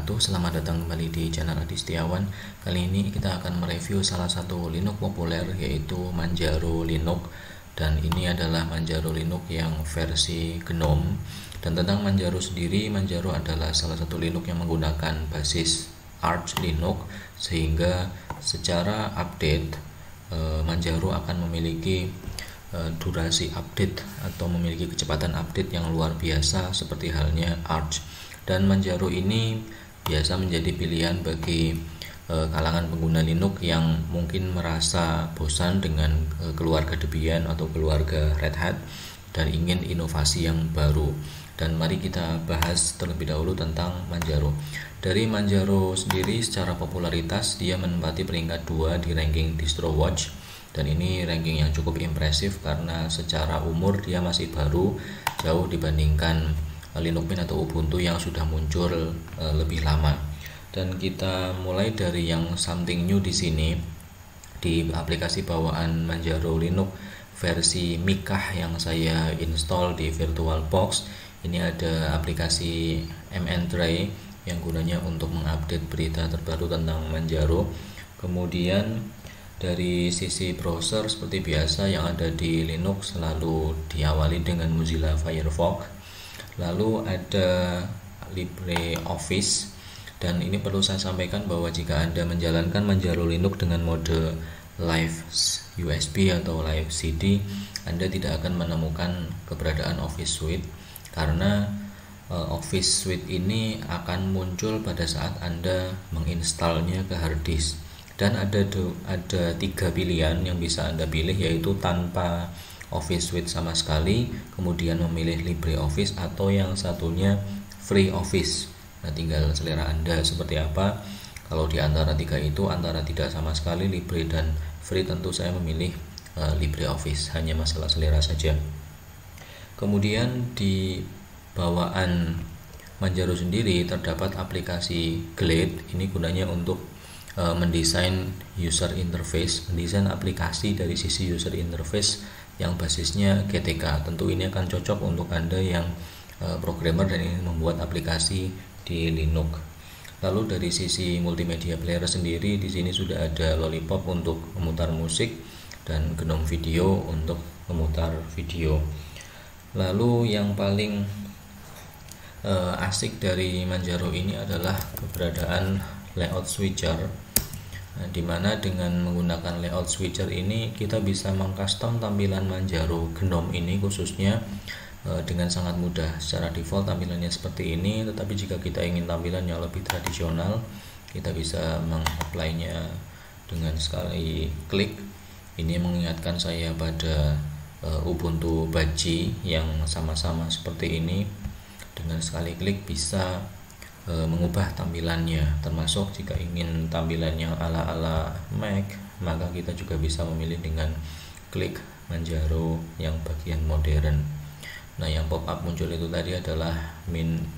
wabarakatuh. Selamat datang kembali di channel Adi Setiawan. Kali ini kita akan mereview salah satu Linux populer, yaitu Manjaro Linux. Dan ini adalah Manjaro Linux yang versi GNOME. Dan tentang Manjaro sendiri, Manjaro adalah salah satu Linux yang menggunakan basis Arch Linux, sehingga secara update Manjaro akan memiliki durasi update atau memiliki kecepatan update yang luar biasa seperti halnya Arch. Dan Manjaro ini biasa menjadi pilihan bagi kalangan pengguna Linux yang mungkin merasa bosan dengan keluarga Debian atau keluarga Red Hat dan ingin inovasi yang baru. Dan mari kita bahas terlebih dahulu tentang Manjaro. Dari Manjaro sendiri, secara popularitas dia menempati peringkat 2 di ranking DistroWatch. Dan ini ranking yang cukup impresif karena secara umur dia masih baru, jauh dibandingkan Linux Mint atau Ubuntu yang sudah muncul lebih lama. Dan kita mulai dari yang something new di sini, di aplikasi bawaan Manjaro Linux versi Mikah yang saya install di VirtualBox. Ini ada aplikasi MN Tray yang gunanya untuk mengupdate berita terbaru tentang Manjaro. Kemudian dari sisi browser, seperti biasa yang ada di Linux selalu diawali dengan Mozilla Firefox. Lalu ada LibreOffice, dan ini perlu saya sampaikan bahwa jika Anda menjalankan Manjaro Linux dengan mode Live USB atau Live CD, Anda tidak akan menemukan keberadaan Office Suite, karena Office Suite ini akan muncul pada saat Anda menginstalnya ke hard disk. Dan ada 3 pilihan yang bisa Anda pilih, yaitu tanpa Office Suite sama sekali, kemudian memilih LibreOffice, atau yang satunya Free Office. Nah, tinggal selera Anda seperti apa. Kalau di antara 3 itu, antara tidak sama sekali, Libre dan Free, tentu saya memilih LibreOffice, hanya masalah selera saja. Kemudian di bawaan Manjaro sendiri terdapat aplikasi Glade. Ini gunanya untuk mendesain user interface, mendesain aplikasi dari sisi user interface yang basisnya GTK. Tentu ini akan cocok untuk Anda yang programmer dan ingin membuat aplikasi di Linux. Lalu dari sisi multimedia player sendiri, di sini sudah ada Lollipop untuk memutar musik dan GNOME Video untuk memutar video. Lalu yang paling asik dari Manjaro ini adalah keberadaan layout switcher. Nah, dimana dengan menggunakan layout switcher ini kita bisa mengcustom tampilan Manjaro GNOME ini khususnya dengan sangat mudah. Secara default tampilannya seperti ini, tetapi jika kita ingin tampilan yang lebih tradisional, kita bisa mengapply-nya dengan sekali klik. Ini mengingatkan saya pada Ubuntu Budgie yang sama-sama seperti ini. Dengan sekali klik bisa mengubah tampilannya, termasuk jika ingin tampilan yang ala-ala Mac, maka kita juga bisa memilih dengan klik Manjaro yang bagian modern. Nah, yang pop-up muncul itu tadi adalah Mint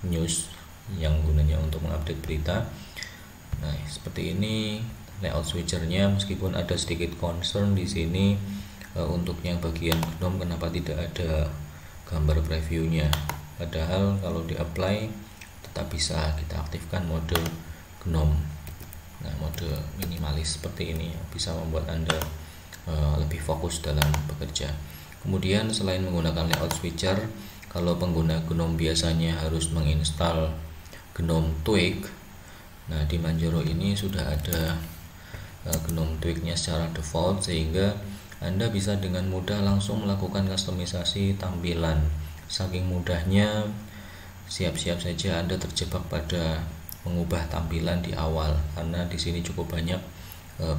News yang gunanya untuk mengupdate berita. Nah, seperti ini layout switchernya, meskipun ada sedikit concern di sini untuk yang bagian GNOME kenapa tidak ada gambar previewnya. Padahal kalau di-apply tetap bisa kita aktifkan mode GNOME. Nah, mode minimalis seperti ini bisa membuat Anda lebih fokus dalam bekerja. Kemudian selain menggunakan layout switcher, kalau pengguna GNOME biasanya harus menginstal GNOME Tweak. Nah, di Manjaro ini sudah ada GNOME Tweak-nya secara default, sehingga Anda bisa dengan mudah langsung melakukan kustomisasi tampilan. Saking mudahnya, siap-siap saja Anda terjebak pada mengubah tampilan di awal, karena di sini cukup banyak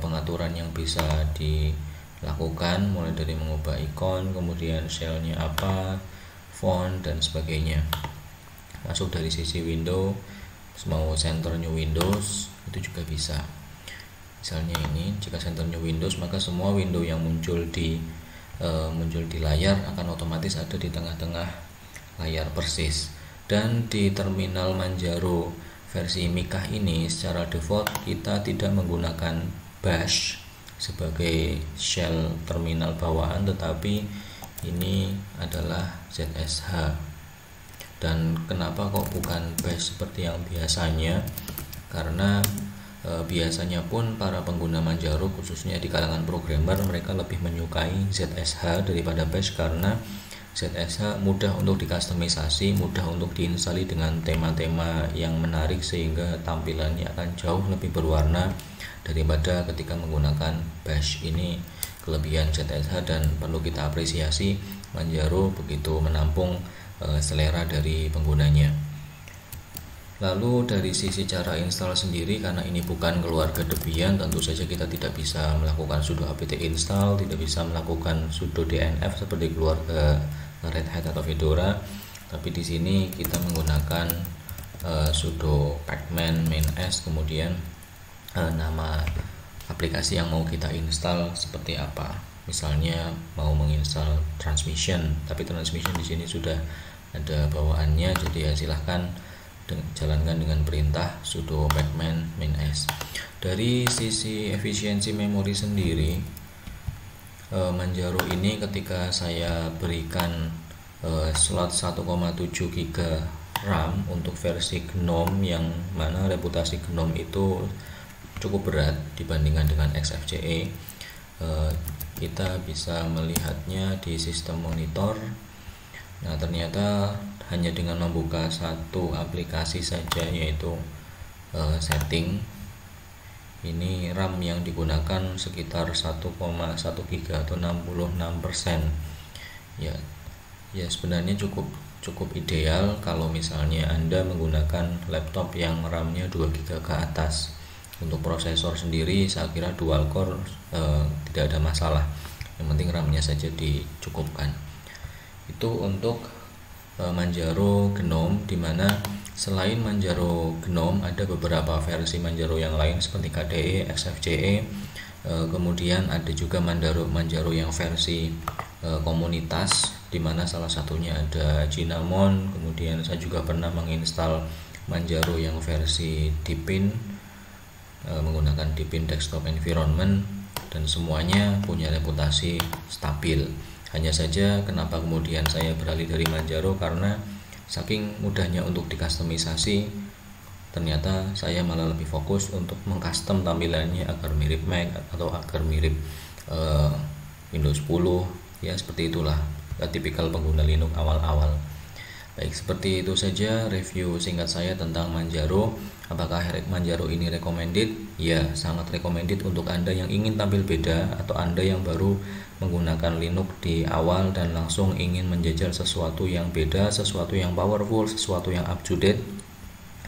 pengaturan yang bisa dilakukan, mulai dari mengubah ikon, kemudian shell-nya apa, font dan sebagainya. Masuk dari sisi window, mau center new Windows itu juga bisa. Misalnya ini, jika center new Windows, maka semua window yang muncul di layar akan otomatis ada di tengah-tengah layar persis. Dan di terminal Manjaro versi Mikah ini secara default kita tidak menggunakan bash sebagai shell terminal bawaan, tetapi ini adalah ZSH. Dan kenapa kok bukan bash seperti yang biasanya? Karena biasanya pun para pengguna Manjaro, khususnya di kalangan programmer, mereka lebih menyukai ZSH daripada bash karena ZSH mudah untuk dikustomisasi, mudah untuk diinstalasi dengan tema-tema yang menarik sehingga tampilannya akan jauh lebih berwarna daripada ketika menggunakan bash. Ini kelebihan ZSH dan perlu kita apresiasi, Manjaro begitu menampung selera dari penggunanya. Lalu dari sisi cara install sendiri, karena ini bukan keluarga Debian, tentu saja kita tidak bisa melakukan sudo apt install, tidak bisa melakukan sudo dnf seperti keluarga Red Hat atau Fedora. Tapi di sini kita menggunakan sudo pacman -s, kemudian nama aplikasi yang mau kita install seperti apa. Misalnya mau menginstal transmission, tapi transmission di sini sudah ada bawaannya, jadi ya silahkan jalankan dengan perintah sudo pacman -s. Dari sisi efisiensi memori sendiri, Manjaro ini ketika saya berikan slot 1,7 GB RAM untuk versi GNOME, yang mana reputasi GNOME itu cukup berat dibandingkan dengan XFCE, kita bisa melihatnya di sistem monitor. Nah, ternyata hanya dengan membuka satu aplikasi saja, yaitu setting, ini RAM yang digunakan sekitar 1,1 GB atau 66%. Ya sebenarnya cukup ideal kalau misalnya Anda menggunakan laptop yang RAM-nya 2 GB ke atas. Untuk prosesor sendiri saya kira dual core tidak ada masalah, yang penting RAM-nya saja dicukupkan. Itu untuk Manjaro GNOME, dimana selain Manjaro GNOME ada beberapa versi Manjaro yang lain seperti KDE, XFCE, kemudian ada juga Manjaro yang versi komunitas, dimana salah satunya ada Cinnamon. Kemudian saya juga pernah menginstal Manjaro yang versi Deepin menggunakan Deepin Desktop Environment, dan semuanya punya reputasi stabil. Hanya saja kenapa kemudian saya beralih dari Manjaro, karena saking mudahnya untuk dikustomisasi, ternyata saya malah lebih fokus untuk mengcustom tampilannya agar mirip Mac atau agar mirip Windows 10, ya seperti itulah tipikal pengguna Linux awal-awal. Baik, seperti itu saja review singkat saya tentang Manjaro. Apakah Manjaro ini recommended? Ya, sangat recommended untuk Anda yang ingin tampil beda, atau Anda yang baru menggunakan Linux di awal dan langsung ingin menjajal sesuatu yang beda, sesuatu yang powerful, sesuatu yang up to date.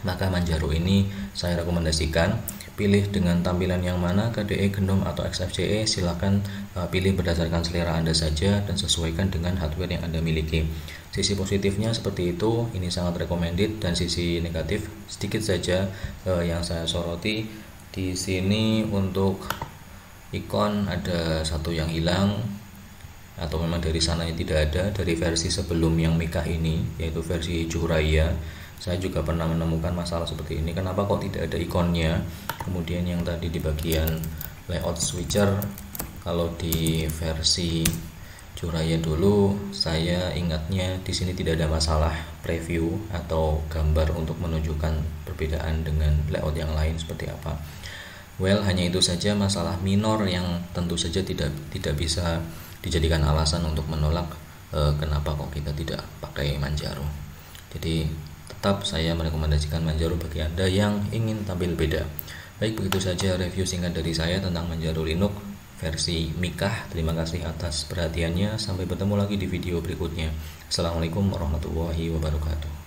Maka Manjaro ini saya rekomendasikan. Pilih dengan tampilan yang mana, KDE, GNOME atau XFCE, silakan pilih berdasarkan selera Anda saja dan sesuaikan dengan hardware yang Anda miliki. Sisi positifnya seperti itu, ini sangat recommended, dan sisi negatif sedikit saja yang saya soroti. Di sini untuk ikon ada satu yang hilang, atau memang dari sananya tidak ada, dari versi sebelum yang Mikah ini, yaitu versi Juhraya. Saya juga pernah menemukan masalah seperti ini, kenapa kok tidak ada ikonnya. Kemudian yang tadi di bagian layout switcher, kalau di versi Juhraya dulu saya ingatnya di sini tidak ada masalah preview atau gambar untuk menunjukkan perbedaan dengan layout yang lain seperti apa. Well, hanya itu saja masalah minor yang tentu saja tidak bisa dijadikan alasan untuk menolak kenapa kok kita tidak pakai Manjaro. Jadi tetap saya merekomendasikan Manjaro bagi Anda yang ingin tampil beda. Baik, begitu saja review singkat dari saya tentang Manjaro Linux versi Mikah. Terima kasih atas perhatiannya. Sampai bertemu lagi di video berikutnya. Assalamualaikum warahmatullahi wabarakatuh.